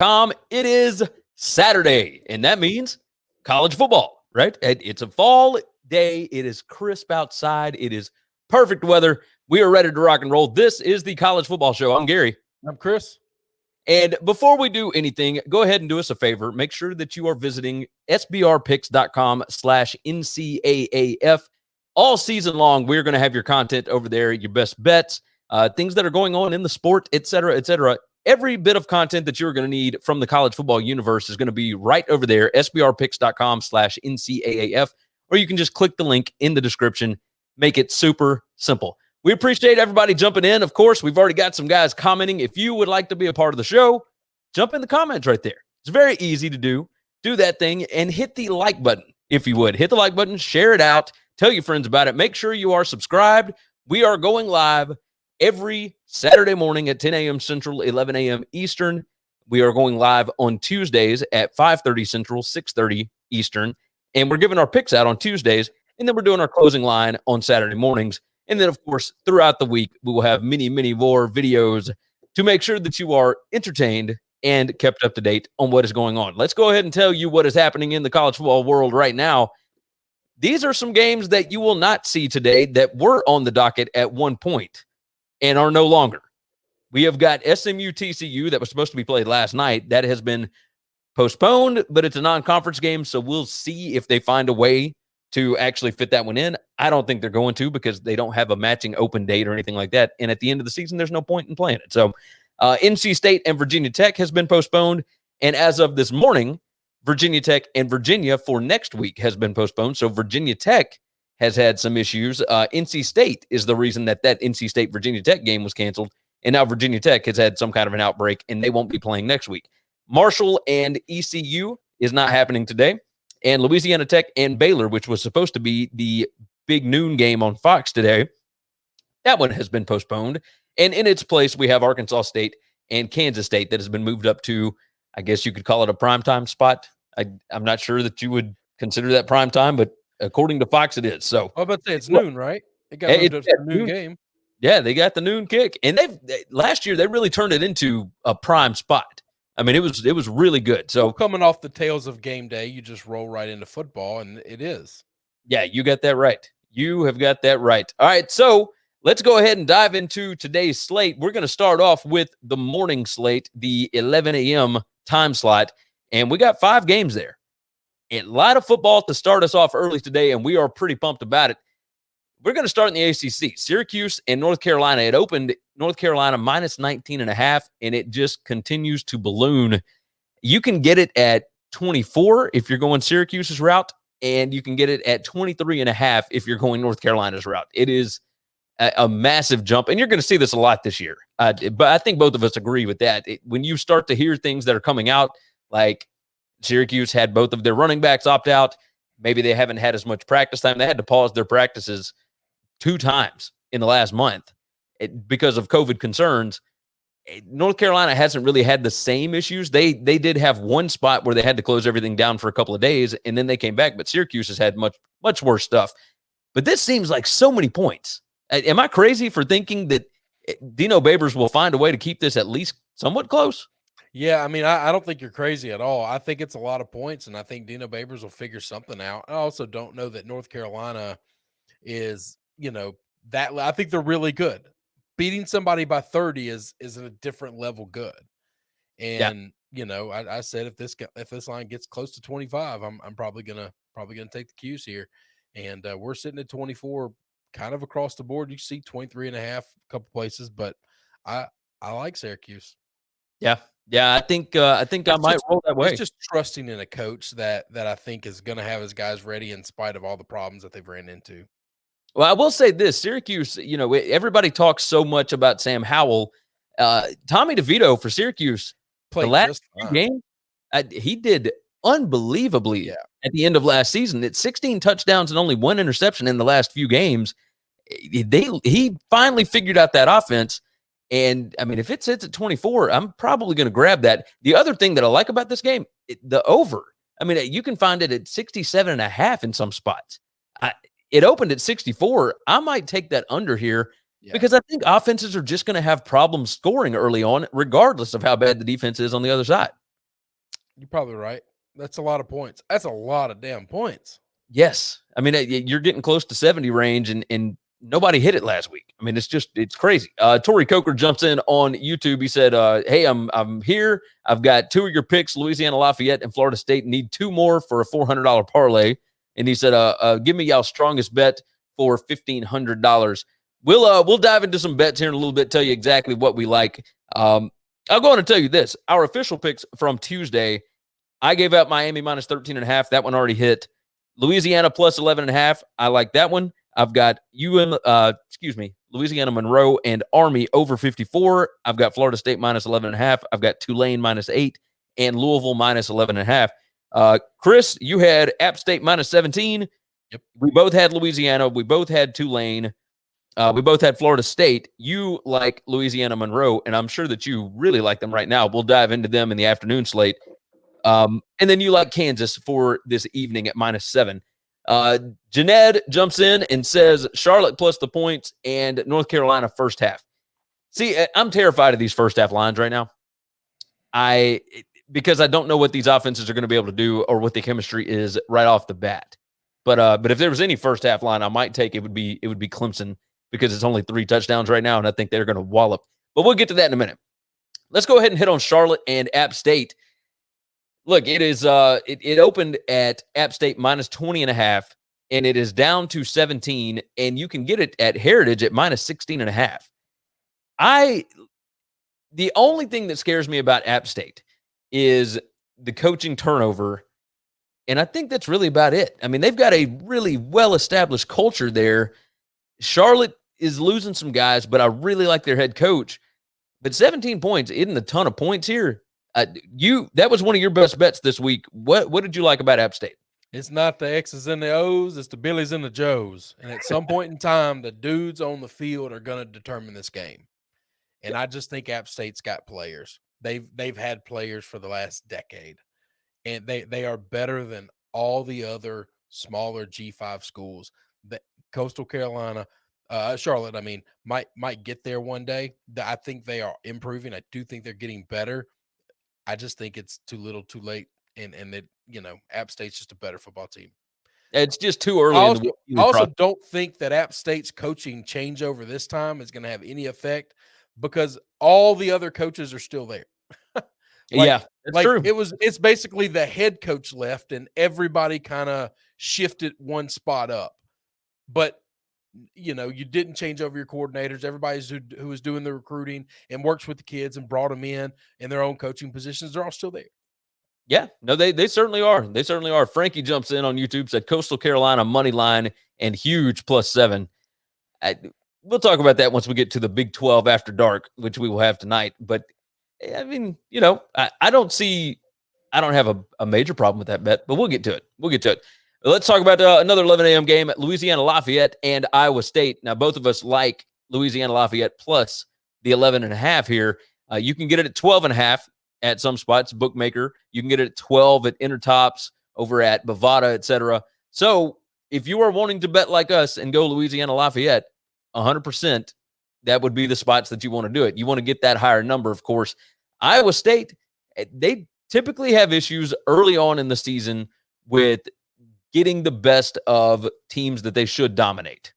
It is Saturday, and that means college football, right? It's a fall day. It is crisp outside. It is perfect weather. We are ready to rock and roll. This is the College Football Show. I'm Gary. I'm Chris. And before we do anything, go ahead and do us a favor. Make sure that you are visiting sbrpicks.com/NCAAF. All season long, we're going to have your content over there, your best bets, things that are going on in the sport, et cetera, et cetera. Every bit of content that you're going to need from the college football universe is going to be right over there, sbrpicks.com/NCAAF, or you can just click the link in the description. Make it super simple. We appreciate everybody jumping in. Of course, we've already got some guys commenting. If you would like to be a part of the show, jump in the comments right there. It's very easy to do. Do that thing and hit the like button, if you would. Hit the like button, share it out, tell your friends about it. Make sure you are subscribed. We are going live every Saturday morning at 10 a.m. Central, 11 a.m. Eastern. We are going live on Tuesdays at 5:30 Central, 6:30 Eastern. And we're giving our picks out on Tuesdays, and then we're doing our closing line on Saturday mornings. And then, of course, throughout the week, we will have many, many more videos to make sure that you are entertained and kept up to date on what is going on. Let's go ahead and tell you what is happening in the college football world right now. These are some games that you will not see today that were on the docket at one point and are no longer. We have got SMU TCU that was supposed to be played last night. That has been postponed, but it's a non-conference game, so we'll see if they find a way to actually fit that one in. I don't think they're going to because they don't have a matching open date or anything like that. And at the end of the season, there's no point in playing it. So NC State and Virginia Tech has been postponed. And as of this morning, Virginia Tech and Virginia for next week has been postponed. So Virginia Tech has had some issues. NC State is the reason that NC State-Virginia Tech game was canceled. And now Virginia Tech has had some kind of an outbreak, and they won't be playing next week. Marshall and ECU is not happening today. And Louisiana Tech and Baylor, which was supposed to be the big noon game on Fox today, that one has been postponed. And in its place, we have Arkansas State and Kansas State that has been moved up to, I guess you could call it a primetime spot. I'm not sure that you would consider that primetime, but according to Fox, it is. So I was about to say it's noon, right? It got moved up to the noon game. Yeah, they got the noon kick. And last year, they really turned it into a prime spot. I mean, it was really good. So coming off the tails of game day, you just roll right into football, and it is. Yeah, you got that right. You have got that right. All right, so let's go ahead and dive into today's slate. We're going to start off with the morning slate, the 11 a.m. time slot, and we got 5 games there. A lot of football to start us off early today, and we are pretty pumped about it. We're going to start in the ACC. Syracuse and North Carolina. It opened North Carolina minus 19.5, and it just continues to balloon. You can get it at 24 if you're going Syracuse's route, and you can get it at 23.5 if you're going North Carolina's route. It is a massive jump, and you're going to see this a lot this year. But I think both of us agree with that. When you start to hear things that are coming out, like Syracuse had both of their running backs opt out, maybe they haven't had as much practice time. They had to pause their practices 2 times in the last month because of COVID concerns. North Carolina hasn't really had the same issues. They did have one spot where they had to close everything down for a couple of days, and then they came back. But Syracuse has had much worse stuff. But this seems like so many points. Am I crazy for thinking that Dino Babers will find a way to keep this at least somewhat close? Yeah, I mean, I don't think you're crazy at all. I think it's a lot of points, and I think Dino Babers will figure something out. I also don't know that North Carolina is, that I think they're really good. Beating somebody by 30 is at a different level good. And I said if this line gets close to 25, I'm probably gonna take the Qs here. And we're sitting at 24 kind of across the board. You see 23.5 a couple places, but I like Syracuse. Yeah, I think I might roll that way. It's just trusting in a coach that I think is going to have his guys ready in spite of all the problems that they've ran into. Well, I will say this, Syracuse, everybody talks so much about Sam Howell. Tommy DeVito for Syracuse, the last 2 games, he did unbelievably at the end of last season. It's 16 touchdowns and only 1 interception in the last few games. He finally figured out that offense. And, I mean, if it sits at 24, I'm probably going to grab that. The other thing that I like about this game, the over. I mean, you can find it at 67.5 in some spots. It opened at 64. I might take that under here because I think offenses are just going to have problems scoring early on, regardless of how bad the defense is on the other side. You're probably right. That's a lot of points. That's a lot of damn points. Yes. I mean, you're getting close to 70 range, and nobody hit it last week. I mean, it's crazy. Tori Coker jumps in on YouTube. He said, hey, I'm here. I've got 2 of your picks, Louisiana Lafayette and Florida State. Need 2 more for a $400 parlay. And he said, give me y'all strongest bet for $1,500. We'll dive into some bets here in a little bit, tell you exactly what we like. I'll go on and tell you this. Our official picks from Tuesday, I gave out Miami minus 13.5. That one already hit. Louisiana plus 11.5. I like that one. I've got Louisiana Monroe and Army over 54. I've got Florida State minus 11.5. I've got Tulane minus 8 and Louisville minus 11.5. Chris, you had App State minus 17. Yep. We both had Louisiana. We both had Tulane. We both had Florida State. You like Louisiana Monroe, and I'm sure that you really like them right now. We'll dive into them in the afternoon slate. And then you like Kansas for this evening at minus 7. Janed jumps in and says Charlotte plus the points and North Carolina first half. See, I'm terrified of these first half lines right now. Because I don't know what these offenses are going to be able to do or what the chemistry is right off the bat. But if there was any first half line I might take, it would be Clemson, because it's only 3 touchdowns right now, and I think they're going to wallop. But we'll get to that in a minute. Let's go ahead and hit on Charlotte and App State. Look, it is it opened at App State minus 20.5, and it is down to 17, and you can get it at Heritage at minus 16.5. The only thing that scares me about App State is the coaching turnover, and I think that's really about it. I mean, they've got a really well-established culture there. Charlotte is losing some guys, but I really like their head coach. But 17 points isn't a ton of points here. That was one of your best bets this week. What did you like about App State? It's not the X's and the O's, it's the Billies and the Joes. And at some point in time, the dudes on the field are going to determine this game. And I just think App State's got players. They've had players for the last decade, and they are better than all the other smaller G5 schools. That Coastal Carolina, Charlotte, I mean, might get there one day. I think they are improving. I do think they're getting better. I just think it's too little, too late, and that App State's just a better football team. It's just too early. I also don't think that App State's coaching changeover this time is going to have any effect, because all the other coaches are still there. Yeah, that's true. It's basically the head coach left, and everybody kind of shifted one spot up. But you didn't change over your coordinators. Everybody who was doing the recruiting and works with the kids and brought them in their own coaching positions, they're all still there. Yeah, no, they certainly are. They certainly are. Frankie jumps in on YouTube, said Coastal Carolina money line and huge plus 7. We'll talk about that once we get to the Big 12 after dark, which we will have tonight. But I mean, I don't have a major problem with that bet, but we'll get to it. Let's talk about another 11 a.m. game at Louisiana Lafayette and Iowa State. Now, both of us like Louisiana Lafayette plus the 11.5 here. You can get it at 12.5 at some spots, bookmaker. You can get it at 12 at Intertops, over at Bovada, etc. So if you are wanting to bet like us and go Louisiana Lafayette, 100%, that would be the spots that you want to do it. You want to get that higher number, of course. Iowa State, they typically have issues early on in the season with getting the best of teams that they should dominate.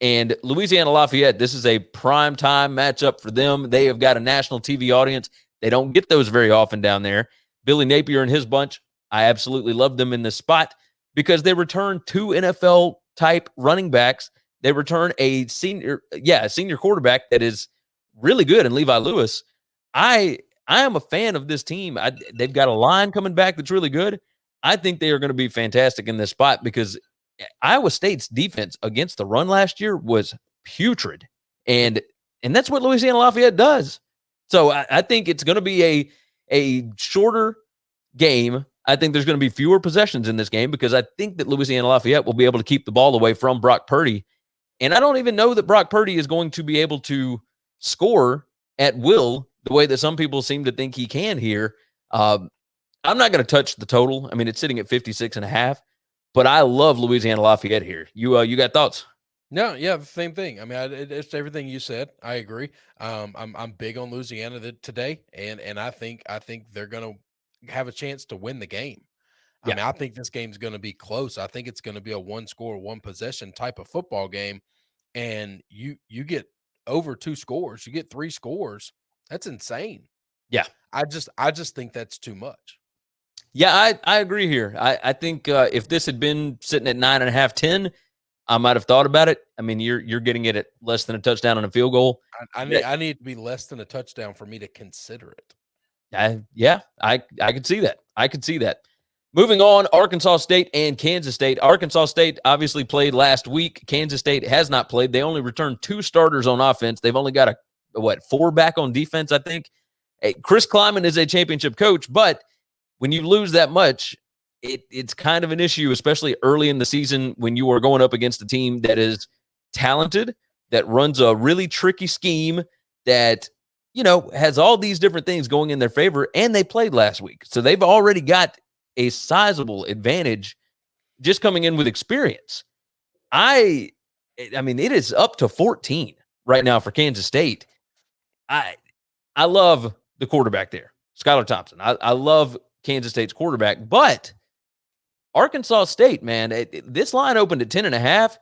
And Louisiana Lafayette, this is a prime time matchup for them. They have got a national TV audience. They don't get those very often down there. Billy Napier and his bunch, I absolutely love them in this spot because they return 2 NFL-type running backs. They return a senior quarterback that is really good in Levi Lewis. I am a fan of this team. They've got a line coming back that's really good. I think they are going to be fantastic in this spot because Iowa State's defense against the run last year was putrid. And that's what Louisiana Lafayette does. So I think it's going to be a shorter game. I think there's going to be fewer possessions in this game because I think that Louisiana Lafayette will be able to keep the ball away from Brock Purdy. And I don't even know that Brock Purdy is going to be able to score at will the way that some people seem to think he can here. I'm not going to touch the total. I mean, it's sitting at 56.5, but I love Louisiana Lafayette here. You got thoughts? No, yeah, the same thing. I mean, it's everything you said. I agree. I'm big on Louisiana today, and I think they're going to have a chance to win the game. I Yeah. mean, I think this game's going to be close. I think it's going to be a one score, one possession type of football game. And you get over 2 scores, you get 3 scores. That's insane. Yeah. I just think that's too much. Yeah, I agree here. I think if this had been sitting at 9.5, 10, I might have thought about it. I mean, you're getting it at less than a touchdown and a field goal. I need it to be less than a touchdown for me to consider it. I could see that. I could see that. Moving on, Arkansas State and Kansas State. Arkansas State obviously played last week. Kansas State has not played. They only returned 2 starters on offense. They've only got 4 back on defense, I think. Hey, Chris Kleiman is a championship coach, but when you lose that much, it's kind of an issue, especially early in the season when you are going up against a team that is talented, that runs a really tricky scheme, that has all these different things going in their favor, and they played last week. So they've already got a sizable advantage just coming in with experience. I mean, it is up to 14 right now for Kansas State. I love the quarterback there, Skylar Thompson. I love Kansas State's quarterback, but Arkansas State, man, this line opened at 10.5.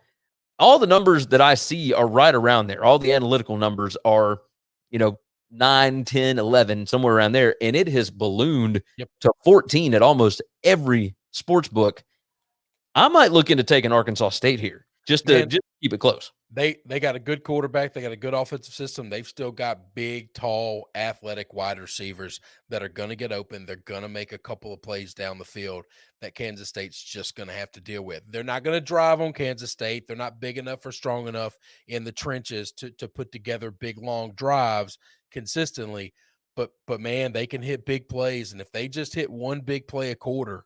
All the numbers that I see are right around there. All the analytical numbers are, 9, 10, 11, somewhere around there. And it has ballooned to 14 at almost every sports book. I might look into taking Arkansas State here just to keep it close. They got a good quarterback. They got a good offensive system. They've still got big, tall, athletic wide receivers that are going to get open. They're going to make a couple of plays down the field that Kansas State's just going to have to deal with. They're not going to drive on Kansas State. They're not big enough or strong enough in the trenches to put together big, long drives consistently. But man, they can hit big plays. And if they just hit one big play a quarter,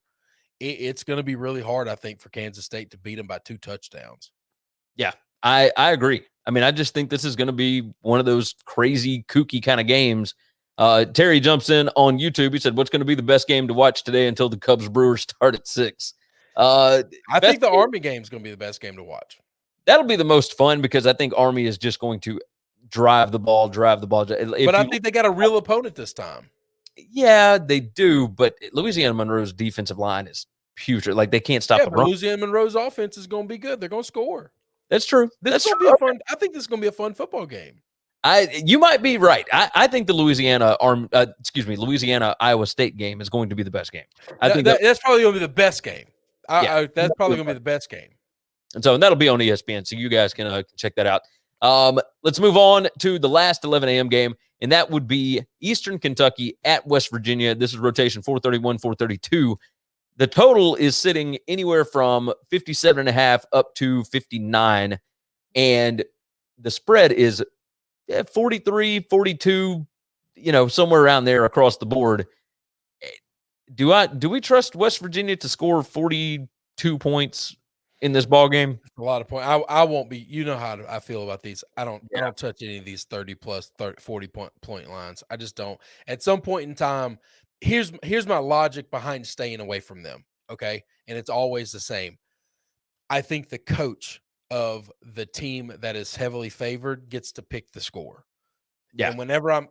it's going to be really hard, I think, for Kansas State to beat them by 2 touchdowns. Yeah, I agree. I mean, I just think this is going to be one of those crazy, kooky kind of games. Terry jumps in on YouTube. He said, what's going to be the best game to watch today until the Cubs-Brewers start at 6? I think the Army game is going to be the best game to watch. That'll be the most fun because I think Army is just going to drive the ball. But I think they got a real opponent this time. Yeah, they do, but Louisiana Monroe's defensive line is putrid. Like, they can't stop the run. Louisiana Monroe's offense is going to be good. They're going to score. That's true. I think this is going to be a fun football game. You might be right. I think the Louisiana Iowa State game is going to be the best game. I think that's probably going to be the best game. That's probably going to be the best game. And that'll be on ESPN, so you guys can check that out. Let's move on to the last 11 a.m. game, and that would be Eastern Kentucky at West Virginia. This is rotation 431, 432. The total is sitting anywhere from 57.5 up to 59, and the spread is 43, 42, somewhere around there across the board. Do we trust West Virginia to score 42 points in this ball game? A lot of points. I won't be. You know how I feel about these. I don't touch any of these 30 plus 40 point lines. I just don't. At some point in time, here's my logic behind staying away from them. Okay, and it's always the same. I think the coach of the team that is heavily favored gets to pick the score. Yeah. And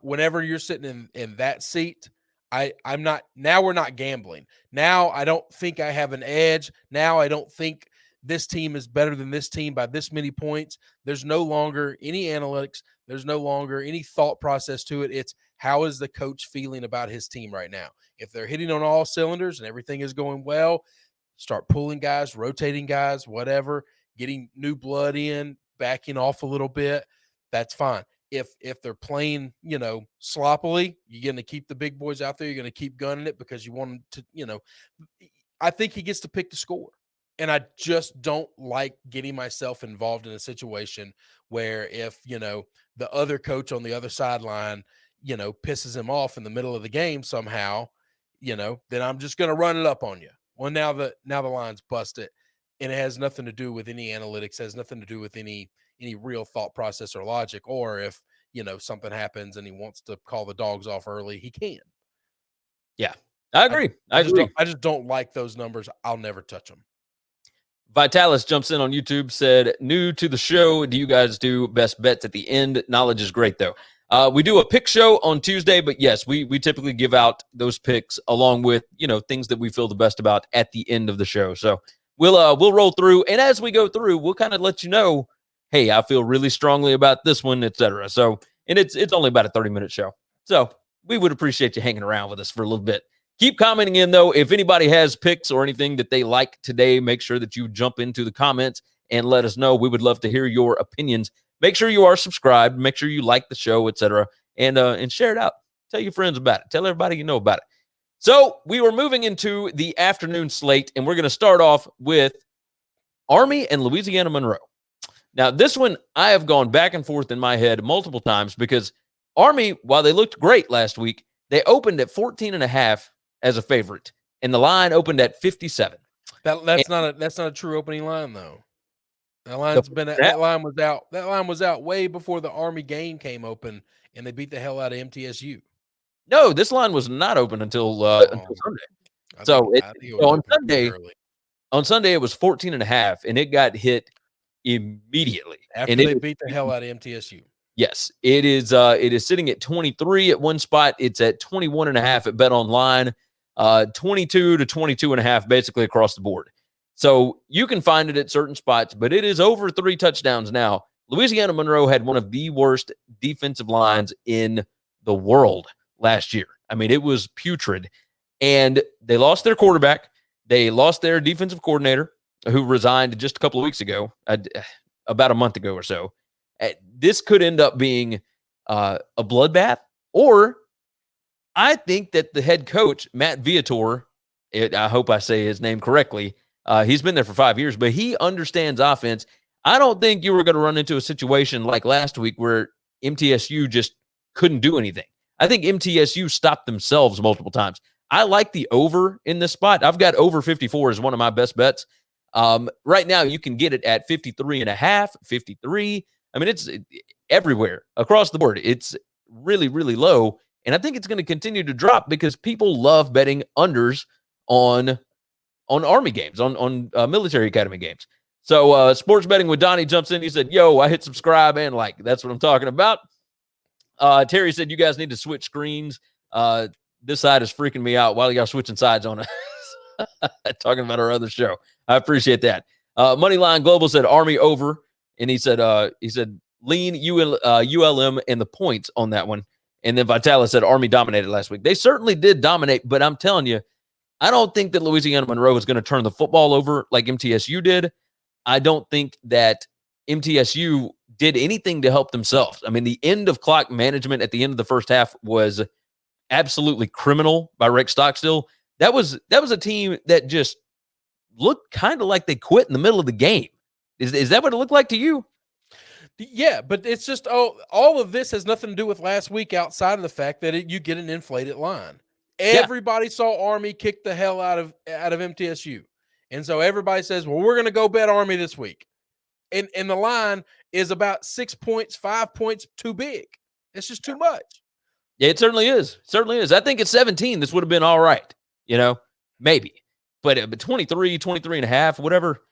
whenever you're sitting in that seat, I'm not. Now we're not gambling. Now I don't think I have an edge. Now I don't think this team is better than this team by this many points. There's no longer any analytics. There's no longer any thought process to it. It's how is the coach feeling about his team right now? If they're hitting on all cylinders and everything is going well, start pulling guys, rotating guys, whatever, getting new blood in, backing off a little bit. That's fine. If they're playing, sloppily, you're going to keep the big boys out there. You're going to keep gunning it because you want them to, I think he gets to pick the score. And I just don't like getting myself involved in a situation where if, the other coach on the other sideline, pisses him off in the middle of the game somehow, then I'm just going to run it up on you. Well, now the line's busted, and it has nothing to do with any analytics, has nothing to do with any real thought process or logic. Or if, something happens and he wants to call the dogs off early, he can. Yeah, I agree. I just don't like those numbers. I'll never touch them. Vitalis jumps in on YouTube, said, new to the show, do you guys do best bets at the end? Knowledge is great, though. We do a pick show on Tuesday, but yes, we typically give out those picks along with, things that we feel the best about at the end of the show. So we'll roll through, and as we go through, we'll kind of let you know, hey, I feel really strongly about this one, etc. So, and it's only about a 30-minute show. So we would appreciate you hanging around with us for a little bit. Keep commenting in, though. If anybody has picks or anything that they like today, make sure that you jump into the comments and let us know. We would love to hear your opinions. Make sure you are subscribed. Make sure you like the show, etc., and share it out. Tell your friends about it. Tell everybody you know about it. So we were moving into the afternoon slate, and we're going to start off with Army and Louisiana Monroe. Now, this one, I have gone back and forth in my head multiple times because Army, while they looked great last week, they opened at 14.5 as a favorite, and the line opened at 57. That's not a true opening line, though. That line was out. That line was out way before the Army game came open, and they beat the hell out of MTSU. No, this line was not open until Sunday. On Sunday it was 14.5, and it got hit immediately after they beat the hell out of MTSU. Yes, it is. It is sitting at 23 at one spot. It's at 21.5 at Bet Online, 22 to 22.5 basically across the board. So you can find it at certain spots, but it is over 3 touchdowns now. Louisiana Monroe had one of the worst defensive lines in the world last year. I mean, it was putrid. And they lost their quarterback. They lost their defensive coordinator, who resigned just a couple of weeks ago, about a month ago or so. This could end up being a bloodbath, or I think that the head coach, Matt Viator, I hope I say his name correctly, he's been there for 5 years, but he understands offense. I don't think you were going to run into a situation like last week where MTSU just couldn't do anything. I think MTSU stopped themselves multiple times. I like the over in this spot. I've got over 54 as one of my best bets. Right now, you can get it at 53.5, 53. I mean, it's everywhere across the board. It's really, really low. And I think it's going to continue to drop because people love betting unders on Army games, on military academy games. So sports betting with Donnie jumps in. He said, yo, I hit subscribe and like. That's what I'm talking about. Terry said, you guys need to switch screens. This side is freaking me out while y'all switching sides on it. Talking about our other show. I appreciate that. Moneyline Global said Army over. And he said lean ULM and the points on that one. And then Vitalis said Army dominated last week. They certainly did dominate, but I'm telling you, I don't think that Louisiana Monroe is going to turn the football over like MTSU did. I don't think that MTSU did anything to help themselves. I mean, the end of clock management at the end of the first half was absolutely criminal by Rick Stockstill. That was a team that just looked kind of like they quit in the middle of the game. Is that what it looked like to you? Yeah, but it's just all of this has nothing to do with last week outside of the fact that you get an inflated line. Everybody saw Army kick the hell out of MTSU. And so everybody says, well, we're going to go bet Army this week. And the line is about 6 points, 5 points too big. It's just too much. Yeah, it certainly is. Certainly is. I think at 17, this would have been all right. Maybe. But 23 and a half, whatever.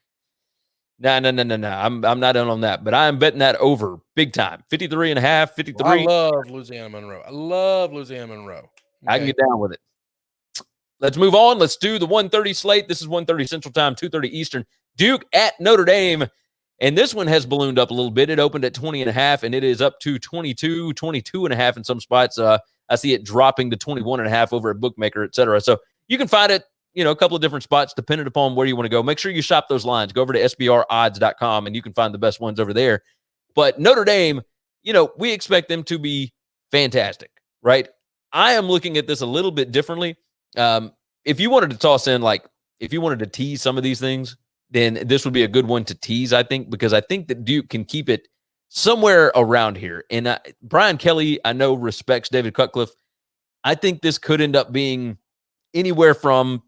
No. I'm not in on that, but I'm betting that over big time. 53 and a half, 53. I love Louisiana Monroe. Okay. I can get down with it. Let's move on. Let's do the 1:30 slate. This is 1:30 Central Time, 2:30 Eastern. Duke at Notre Dame. And this one has ballooned up a little bit. It opened at 20 and a half, and it is up to 22 and a half in some spots. I see it dropping to 21 and a half over at Bookmaker, et cetera. So you can find it, a couple of different spots depending upon where you want to go. Make sure you shop those lines. Go over to sbrodds.com, and you can find the best ones over there. But Notre Dame, we expect them to be fantastic, right? I am looking at this a little bit differently. If you wanted to toss in, if you wanted to tease some of these things, then this would be a good one to tease, I think, because I think that Duke can keep it somewhere around here. And Brian Kelly, I know, respects David Cutcliffe. I think this could end up being anywhere from,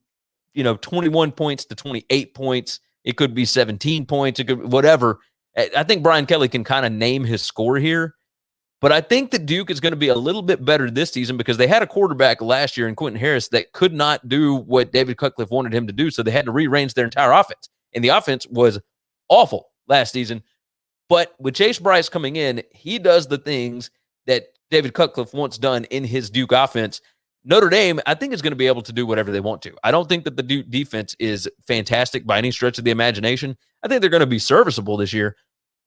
21 points to 28 points. It could be 17 points. It could whatever. I think Brian Kelly can kind of name his score here. But I think that Duke is going to be a little bit better this season because they had a quarterback last year in Quentin Harris that could not do what David Cutcliffe wanted him to do. So they had to rearrange their entire offense. And the offense was awful last season. But with Chase Bryce coming in, he does the things that David Cutcliffe wants done in his Duke offense, Notre Dame, I think, is going to be able to do whatever they want to. I don't think that the Duke defense is fantastic by any stretch of the imagination. I think they're going to be serviceable this year.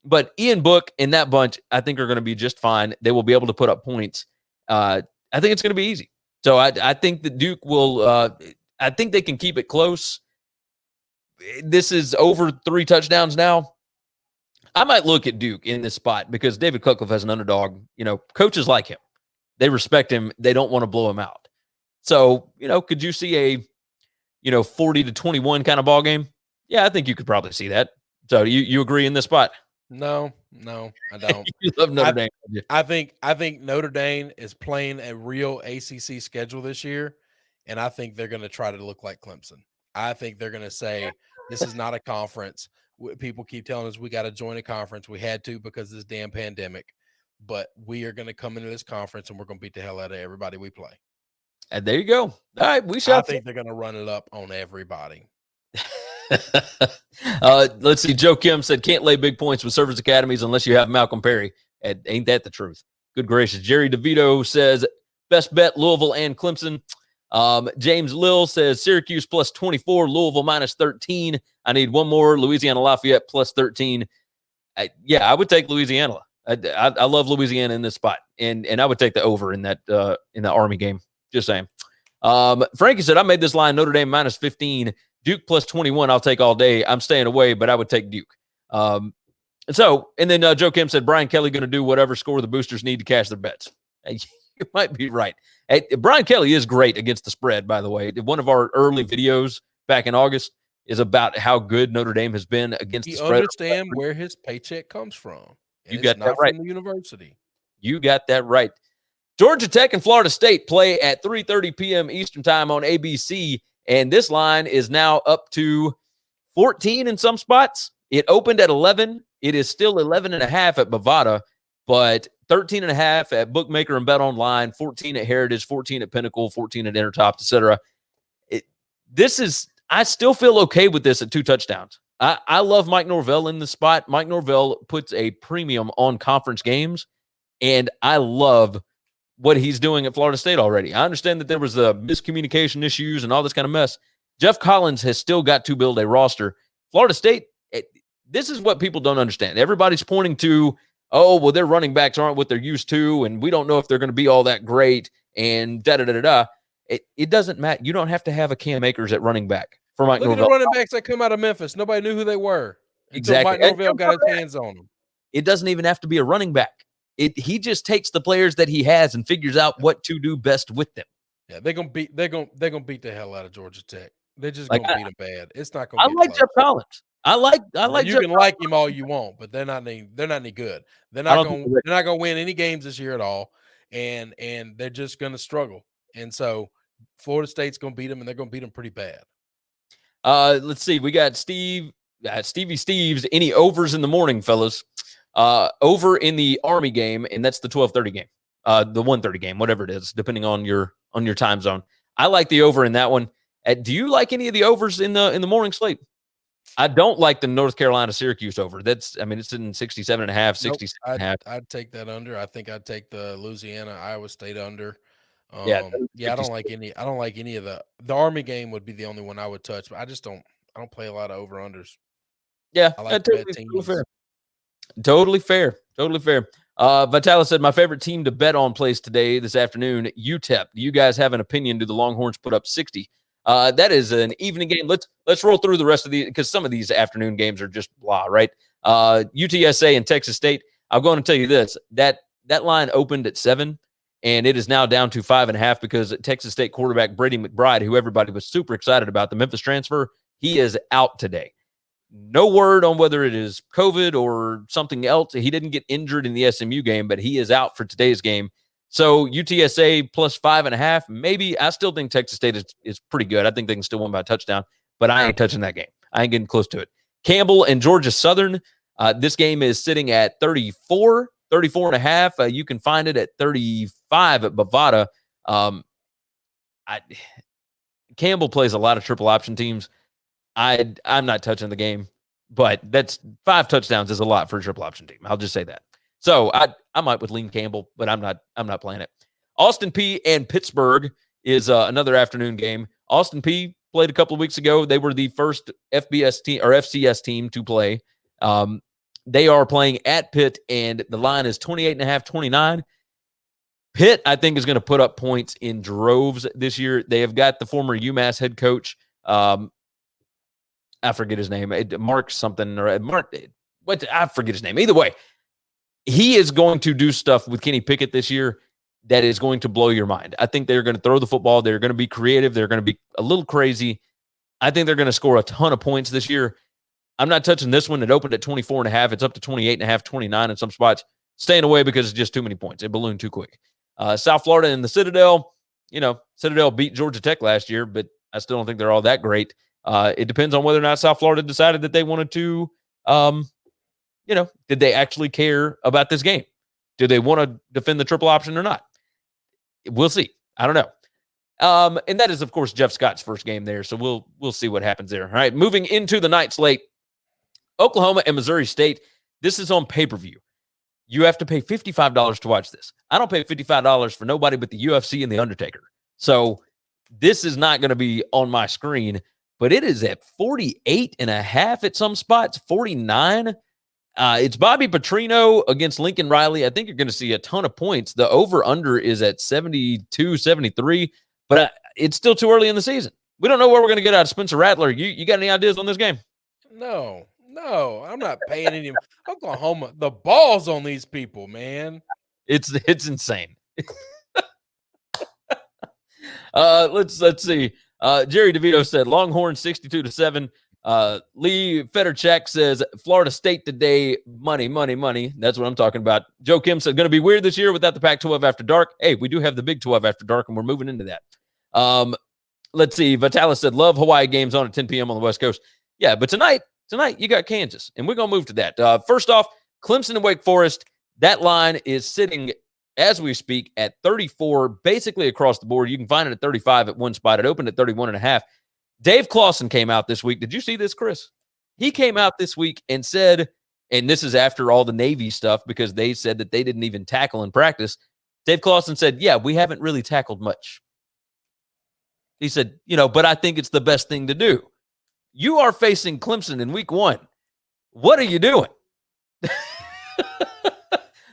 But Ian Book and that bunch, I think, are going to be just fine. They will be able to put up points. I think it's going to be easy. So I think that Duke will I think they can keep it close. This is over 3 touchdowns now. I might look at Duke in this spot because David Cutcliffe has an underdog. Coaches like him. They respect him. They don't want to blow him out. So, could you see a, 40-21 kind of ball game? Yeah, I think you could probably see that. So you agree in this spot? No, I don't. You love Notre Dame. I think Notre Dame is playing a real ACC schedule this year, and I think they're going to try to look like Clemson. I think they're going to say this is not a conference. People keep telling us we got to join a conference. We had to because of this damn pandemic, but we are going to come into this conference and we're going to beat the hell out of everybody we play. And there you go. All right, I think they're going to run it up on everybody. Let's see. Joe Kim said, can't lay big points with service academies unless you have Malcolm Perry. Ain't that the truth? Good gracious. Jerry DeVito says, best bet, Louisville and Clemson. James Lill says, Syracuse plus 24, Louisville minus 13. I need one more. Louisiana Lafayette plus 13. I would take Louisiana. I love Louisiana in this spot, and I would take the over in that in the Army game. Just saying. Frankie said, I made this line Notre Dame minus 15. Duke plus 21, I'll take all day. I'm staying away, but I would take Duke. And then Joe Kim said, Brian Kelly going to do whatever score the boosters need to cash their bets. You might be right. Hey, Brian Kelly is great against the spread, by the way. One of our early videos back in August is about how good Notre Dame has been against the spread. You understand where his paycheck comes from. You got that right. From the university. You got that right. Georgia Tech and Florida State play at 3:30 p.m. Eastern time on ABC, and this line is now up to 14 in some spots. It opened at 11. It is still 11.5 at Bovada, but 13.5 at Bookmaker and Bet Online, 14 at Heritage, 14 at Pinnacle, 14 at Intertop, etc. I still feel okay with this at 2 touchdowns. I love Mike Norvell in the spot. Mike Norvell puts a premium on conference games, and I love what he's doing at Florida State already. I understand that there was miscommunication issues and all this kind of mess. Jeff Collins has still got to build a roster. Florida State, this is what people don't understand. Everybody's pointing to, their running backs aren't what they're used to, and we don't know if they're going to be all that great, and da-da-da-da-da. It doesn't matter. You don't have to have a Cam Akers at running back for Mike Norvell. Look at the running backs that come out of Memphis. Nobody knew who they were until Mike Norvell got his hands on them. It doesn't even have to be a running back. He just takes the players that he has and figures out what to do best with them. Yeah, they're gonna beat the hell out of Georgia Tech. They're just gonna beat them bad. It's not gonna. I like Jeff Collins. I like. You Jeff can like him all you want, but they're not any good. They're not gonna win any games this year at all, and they're just gonna struggle. And so Florida State's gonna beat them, and they're gonna beat them pretty bad. Let's see. We got Stevie Steve's. Any overs in the morning, fellas? Over in the Army game, and that's the 12:30 game, the 1:30 game, whatever it is, depending on your time zone. I like the over in that one. Do you like any of the overs in the morning slate? I don't like the North Carolina Syracuse over. It's in 67.5, 66.5. I'd take that under. I think I'd take the Louisiana Iowa State under. I don't like any of the Army game would be the only one I would touch, but I don't play a lot of over unders. Yeah, I like bet teams. Totally fair. Vitalis said, my favorite team to bet on plays this afternoon, UTEP. Do you guys have an opinion? Do the Longhorns put up 60? That is an evening game. Let's roll through the rest of these because some of these afternoon games are just blah, right? UTSA and Texas State. I'm going to tell you this, that line opened at 7, and it is now down to 5.5 because Texas State quarterback Brady McBride, who everybody was super excited about, the Memphis transfer, he is out today. No word on whether it is COVID or something else. He didn't get injured in the SMU game, but he is out for today's game. So UTSA plus 5.5, maybe. I still think Texas State is pretty good. I think they can still win by a touchdown, but I ain't touching that game. I ain't getting close to it. Campbell and Georgia Southern. This game is sitting at 34.5. You can find it at 35 at Bovada. Campbell plays a lot of triple option teams. I'm not touching the game, but that's 5 touchdowns is a lot for a triple option team. I'll just say that. So I might with Lean Campbell, but I'm not playing it. Austin Peay and Pittsburgh is another afternoon game. Austin Peay played a couple of weeks ago. They were the first FBS team or FCS team to play. They are playing at Pitt, and the line is 28.5, 29. Pitt, I think, is going to put up points in droves this year. They have got the former UMass head coach. I forget his name. Mark something or Mark. I forget his name. Either way, he is going to do stuff with Kenny Pickett this year that is going to blow your mind. I think they're going to throw the football. They're going to be creative. They're going to be a little crazy. I think they're going to score a ton of points this year. I'm not touching this one. It opened at 24.5. It's up to 28.5, 29 in some spots. Staying away because it's just too many points. It ballooned too quick. South Florida and the Citadel, Citadel beat Georgia Tech last year, but I still don't think they're all that great. It depends on whether or not South Florida decided that they wanted to, did they actually care about this game? Do they want to defend the triple option or not? We'll see. I don't know. And that is, of course, Jeff Scott's first game there, so we'll see what happens there. All right, moving into the night slate, Oklahoma and Missouri State. This is on pay-per-view. You have to pay $55 to watch this. I don't pay $55 for nobody but the UFC and The Undertaker. So this is not going to be on my screen, but it is at 48.5 at some spots, 49. It's Bobby Petrino against Lincoln Riley. I think you're going to see a ton of points. The over-under is at 72, 73, but it's still too early in the season. We don't know what we're going to get out of Spencer Rattler. You got any ideas on this game? No, I'm not paying any. Oklahoma, the balls on these people, man. It's insane. Let's see. Jerry DeVito said Longhorns 62-7. Lee Federchek says Florida State today, money. That's what I'm talking about. Joe Kim said going to be weird this year without the Pac-12 after dark. Hey, we do have the Big 12 after dark, and we're moving into that. Let's see. Vitalis said love Hawaii games on at 10 p.m. on the West Coast. Yeah, but tonight you got Kansas, and we're going to move to that. First off, Clemson and Wake Forest. That line is sitting, as we speak, at 34, basically across the board. You can find it at 35 at one spot. It opened at 31.5. Dave Clawson came out this week. Did you see this, Chris? He came out this week and said, and this is after all the Navy stuff because they said that they didn't even tackle in practice. Dave Clawson said, yeah, we haven't really tackled much. He said, but I think it's the best thing to do. You are facing Clemson in week 1. What are you doing?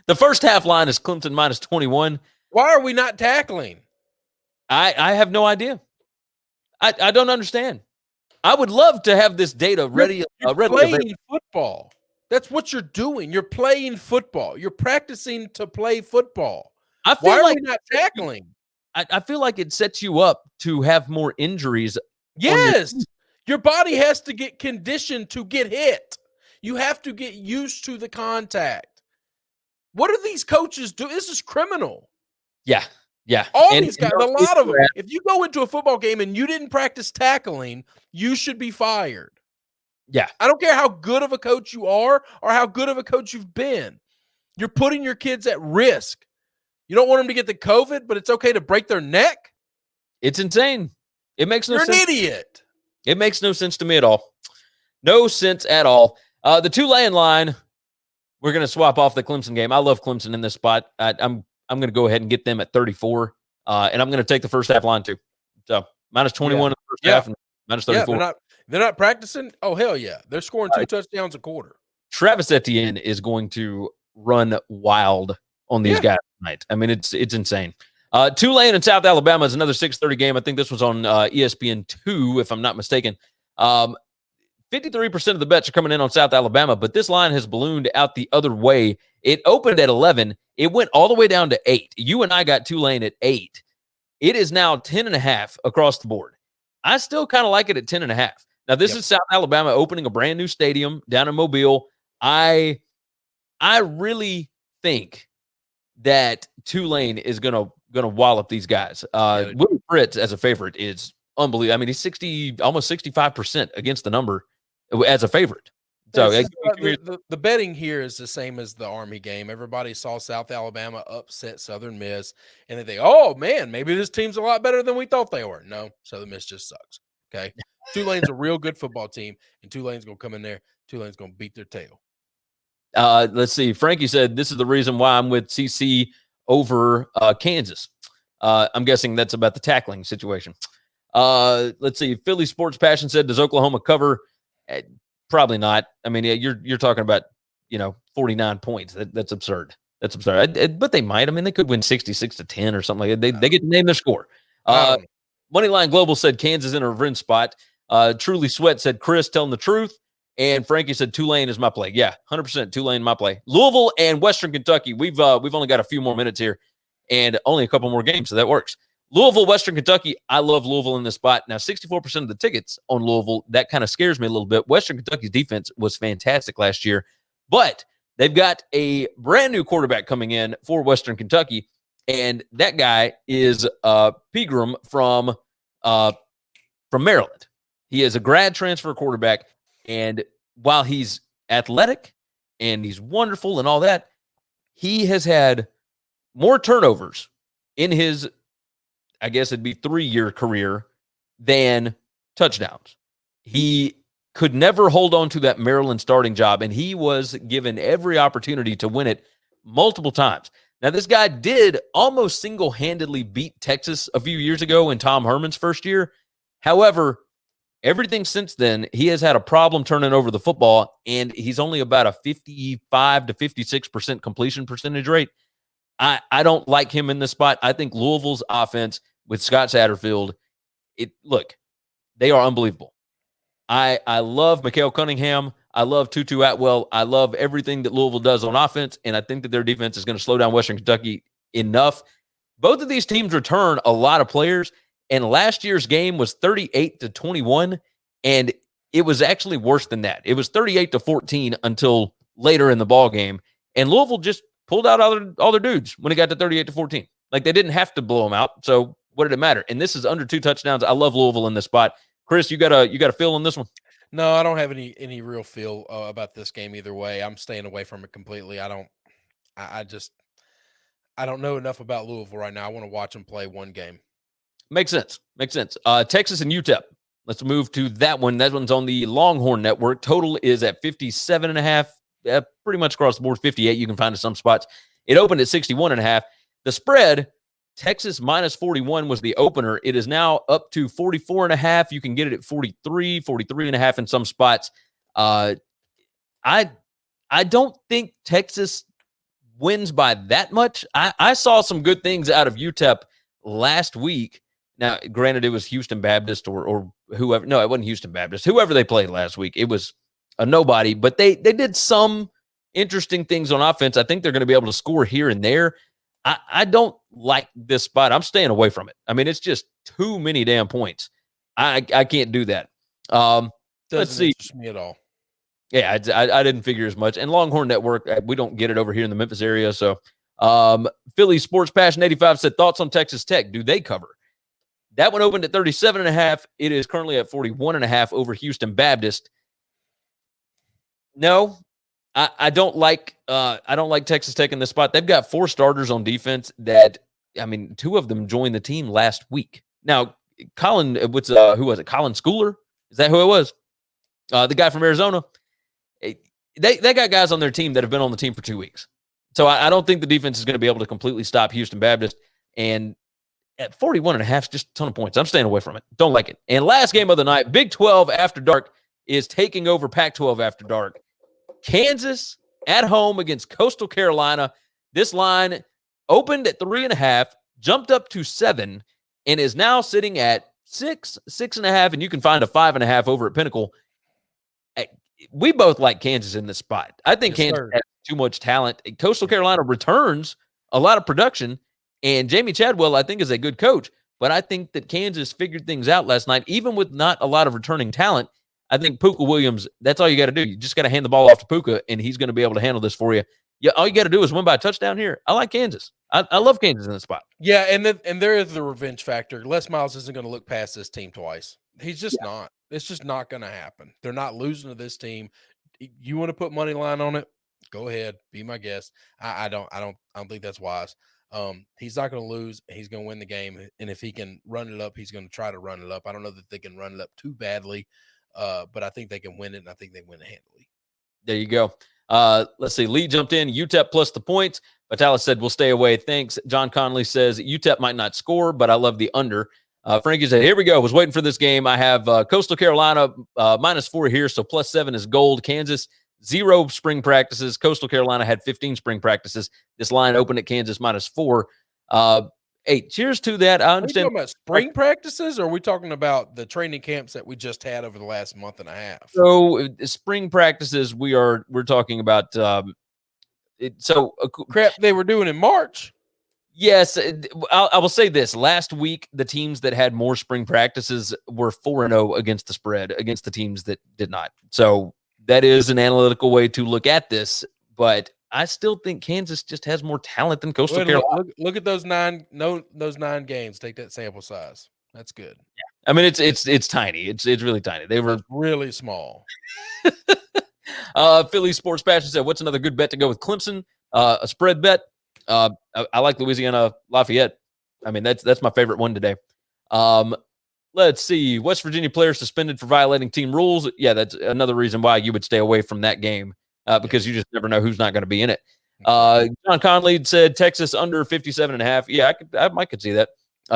The first half line is Clemson minus 21. Why are we not tackling? I have no idea. I don't understand. I would love to have this data ready. You're playing football. That's what you're doing. You're playing football. You're practicing to play football. Why are we not tackling? I feel like it sets you up to have more injuries. Yes. Your body has to get conditioned to get hit. You have to get used to the contact. What do these coaches do? This is criminal. Yeah. All these guys, a lot of them. If you go into a football game and you didn't practice tackling, you should be fired. Yeah. I don't care how good of a coach you are or how good of a coach you've been. You're putting your kids at risk. You don't want them to get the COVID, but it's okay to break their neck? It's insane. It makes no sense. You're an idiot. It makes no sense to me at all. No sense at all. The Tulane line, we're going to swap off the Clemson game. I love Clemson in this spot. I'm going to go ahead and get them at 34, and I'm going to take the first half line too. So minus 21 in the first half and minus 34. Yeah, they're not practicing? Oh, hell yeah. They're scoring 2 touchdowns a quarter. Travis Etienne is going to run wild on these guys tonight. I mean, it's insane. Tulane and South Alabama is another 6:30 game. I think this was on ESPN2, if I'm not mistaken. 53% of the bets are coming in on South Alabama, but this line has ballooned out the other way. It opened at 11. It went all the way down to 8. You and I got Tulane at 8. It is now 10.5 across the board. I still kind of like it at 10.5. Now, this is South Alabama opening a brand new stadium down in Mobile. I really think that Tulane is gonna wallop these guys. Willie Fritz as a favorite is unbelievable. I mean, he's almost 65% against the number as a favorite. So the betting here is the same as the Army game. Everybody saw South Alabama upset Southern Miss, and they think, oh man, maybe this team's a lot better than we thought they were. No, Southern Miss just sucks. Okay, Tulane's a real good football team, and Tulane's gonna come in there. Tulane's gonna beat their tail. Let's see. Frankie said, this is the reason why I'm with CC over Kansas. I'm guessing that's about the tackling situation. Let's see. Philly Sports Passion said, does Oklahoma cover? Probably not. I mean, you're talking about, 49 points. That's absurd. That's absurd. But they might. I mean, they could win 66-10 or something like that. They get to name their score. Moneyline Global said Kansas in a revenge spot. Truly Sweat said Chris telling the truth. And Frankie said Tulane is my play. Yeah, 100% Tulane my play. Louisville and Western Kentucky. We've only got a few more minutes here and only a couple more games, so that works. Louisville, Western Kentucky. I love Louisville in this spot. Now, 64% of the tickets on Louisville, that kind of scares me a little bit. Western Kentucky's defense was fantastic last year, but they've got a brand new quarterback coming in for Western Kentucky, and that guy is Pegram from Maryland. He is a grad transfer quarterback. And while he's athletic and he's wonderful and all that, he has had more turnovers in his, I guess it'd be 3-year career than touchdowns. He could never hold on to that Maryland starting job, and he was given every opportunity to win it multiple times. Now, this guy did almost single-handedly beat Texas a few years ago in Tom Herman's first year. However, everything since then, he has had a problem turning over the football, and he's only about a 55 to 56% completion percentage rate. I don't like him in this spot. I think Louisville's offense with Scott Satterfield, they are unbelievable. I love Mikael Cunningham. I love Tutu Atwell. I love everything that Louisville does on offense, and I think that their defense is going to slow down Western Kentucky enough. Both of these teams return a lot of players. And last year's game was 38-21, and it was actually worse than that. It was 38-14 until later in the ball game, and Louisville just pulled out all their dudes when it got to 38-14. Like, they didn't have to blow them out, so what did it matter? And this is under 2 touchdowns. I love Louisville in this spot. Chris, you got a feel on this one? No, I don't have any real feel about this game either way. I'm staying away from it completely. I don't know enough about Louisville right now. I want to watch them play one game. Makes sense. Texas and UTEP. Let's move to that one. That one's on the Longhorn Network. Total is at 57.5. Pretty much across the board, 58. You can find in some spots. It opened at 61.5. The spread, Texas minus 41 was the opener. It is now up to 44.5. You can get it at 43, 43.5 in some spots. I don't think Texas wins by that much. I saw some good things out of UTEP last week. Now, granted, it was Houston Baptist or whoever. No, it wasn't Houston Baptist. Whoever they played last week, it was a nobody. But they did some interesting things on offense. I think they're going to be able to score here and there. I don't like this spot. I'm staying away from it. I mean, it's just too many damn points. I can't do that. Let's see. Interest me at all. Yeah, I didn't figure as much. And Longhorn Network, we don't get it over here in the Memphis area. So Philly Sports Passion 85 said, thoughts on Texas Tech? Do they cover? That one opened at 37.5. It is currently at 41.5 over Houston Baptist. No, I don't like Texas Tech in this spot. They've got 4 starters on defense that, I mean, 2 of them joined the team last week. Now, who was it? Colin Schooler? Is that who it was? The guy from Arizona. They got guys on their team that have been on the team for 2 weeks. So I don't think the defense is going to be able to completely stop Houston Baptist. And at 41.5 is just a ton of points. I'm staying away from it. Don't like it. And last game of the night, Big 12 After Dark is taking over Pac-12 After Dark. Kansas at home against Coastal Carolina. This line opened at 3.5, jumped up to 7, and is now sitting at 6.5, and you can find a 5.5 over at Pinnacle. We both like Kansas in this spot. I think Kansas has too much talent. Coastal Carolina returns a lot of production, and Jamie Chadwell, I think, is a good coach. But I think that Kansas figured things out last night, even with not a lot of returning talent. I think Puka Williams, that's all you got to do. You just got to hand the ball off to Puka, and he's going to be able to handle this for you. Yeah, all you got to do is win by a touchdown here. I like Kansas. I love Kansas in this spot. Yeah, and there is the revenge factor. Les Miles isn't going to look past this team twice. He's just not. It's just not going to happen. They're not losing to this team. You want to put money line on it? Go ahead, be my guest. I don't think that's wise. He's not going to lose. He's going to win the game, and if he can run it up, he's going to try to run it up. I don't know that they can run it up too badly, but I think they can win it, and I think they win it handily. There you go. Let's see. Lee jumped in. UTEP plus the points. Vitalis said, we'll stay away. Thanks. John Conley says, UTEP might not score, but I love the under. Frankie said, here we go. Was waiting for this game. I have Coastal Carolina -4 here, so +7 is gold. Kansas, 0 spring practices. Coastal Carolina had 15 spring practices. This line opened at Kansas -4. Hey, cheers to that. I understand. Are we talking about spring practices, or are we talking about the training camps that we just had over the last month and a half? So spring practices, we're talking about. Crap they were doing in March. Yes, I will say this. Last week, the teams that had more spring practices were 4-0 against the spread against the teams that did not. So that is an analytical way to look at this, but I still think Kansas just has more talent than Coastal Carolina. Look at those nine games. Take that sample size. That's good. Yeah. I mean, it's tiny. It's really tiny. They were really small. Philly Sports Passion said, what's another good bet to go with Clemson? A spread bet. I like Louisiana Lafayette. I mean, that's my favorite one today. Let's see. West Virginia player suspended for violating team rules. Yeah, that's another reason why you would stay away from that game because you just never know who's not going to be in it. John Conley said Texas under 57.5. Yeah, I might could see that.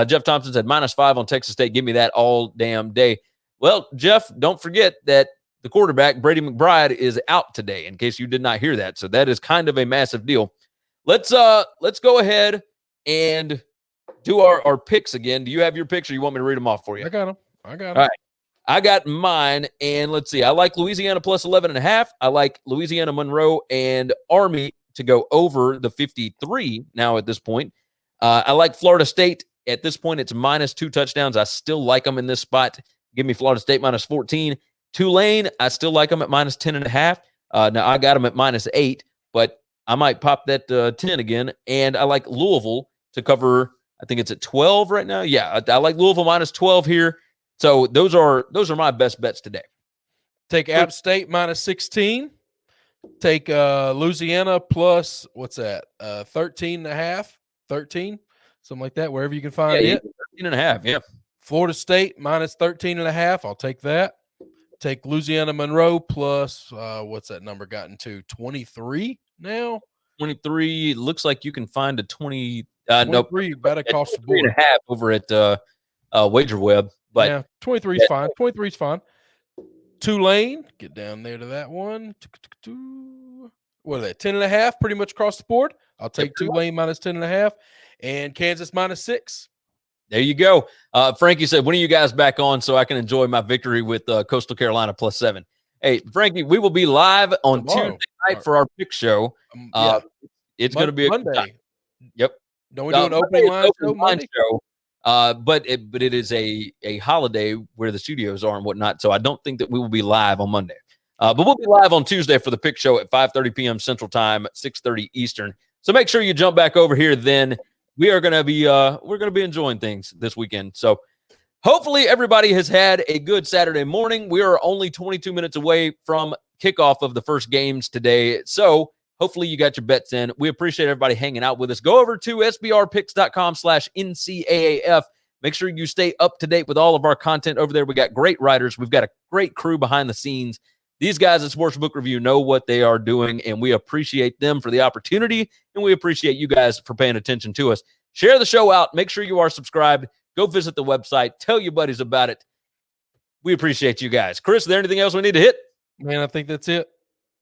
Jeff Thompson said -5 on Texas State. Give me that all damn day. Well, Jeff, don't forget that the quarterback, Brady McBride, is out today, in case you did not hear that. So that is kind of a massive deal. Let's go ahead and do our picks again. Do you have your picks, or you want me to read them off for you? I got them. All right. I got mine, and let's see. I like Louisiana plus 11.5. I like Louisiana Monroe and Army to go over the 53 now at this point. I like Florida State. At this point, it's -2 touchdowns. I still like them in this spot. Give me Florida State -14. Tulane, I still like them at -10.5. Now, I got them at -8, but I might pop that 10 again. And I like Louisville to cover, I think it's at 12 right now. Yeah, I like Louisville -12 here. So those are my best bets today. Take App State -16. Take Louisiana plus, what's that? 13.5, 13, something like that, wherever you can find it. 13.5, yeah. Florida State -13.5. I'll take that. Take Louisiana Monroe plus, what's that number gotten to? 23 now? 23. Looks like you can find a 20. 23 about across the board. 3.5 over at WagerWeb. But yeah, 23 is fine. 23 is fine. Tulane, get down there to that one. What are they? 10.5, pretty much across the board. I'll take Tulane -10.5 and Kansas -6. There you go. Frankie said, when are you guys back on so I can enjoy my victory with Coastal Carolina +7? Hey, Frankie, we will be live on Tuesday night for our pick show. It's going to be a Monday. Yep. Don't we do an opening line show Monday? But it is a holiday where the studios are and whatnot, so I don't think that we will be live on Monday. But we'll be live on Tuesday for the pick show at 5:30 p.m. Central Time, 6:30 Eastern. So make sure you jump back over here. Then we are going to be enjoying things this weekend. So hopefully everybody has had a good Saturday morning. We are only 22 minutes away from kickoff of the first games today. So hopefully you got your bets in. We appreciate everybody hanging out with us. Go over to sbrpicks.com/NCAAF. Make sure you stay up to date with all of our content over there. We got great writers. We've got a great crew behind the scenes. These guys at Sportsbook Review know what they are doing, and we appreciate them for the opportunity, and we appreciate you guys for paying attention to us. Share the show out. Make sure you are subscribed. Go visit the website. Tell your buddies about it. We appreciate you guys. Chris, is there anything else we need to hit? Man, I think that's it.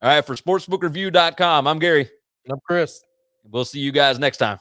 All right, for sportsbookreview.com, I'm Gary. And I'm Chris. We'll see you guys next time.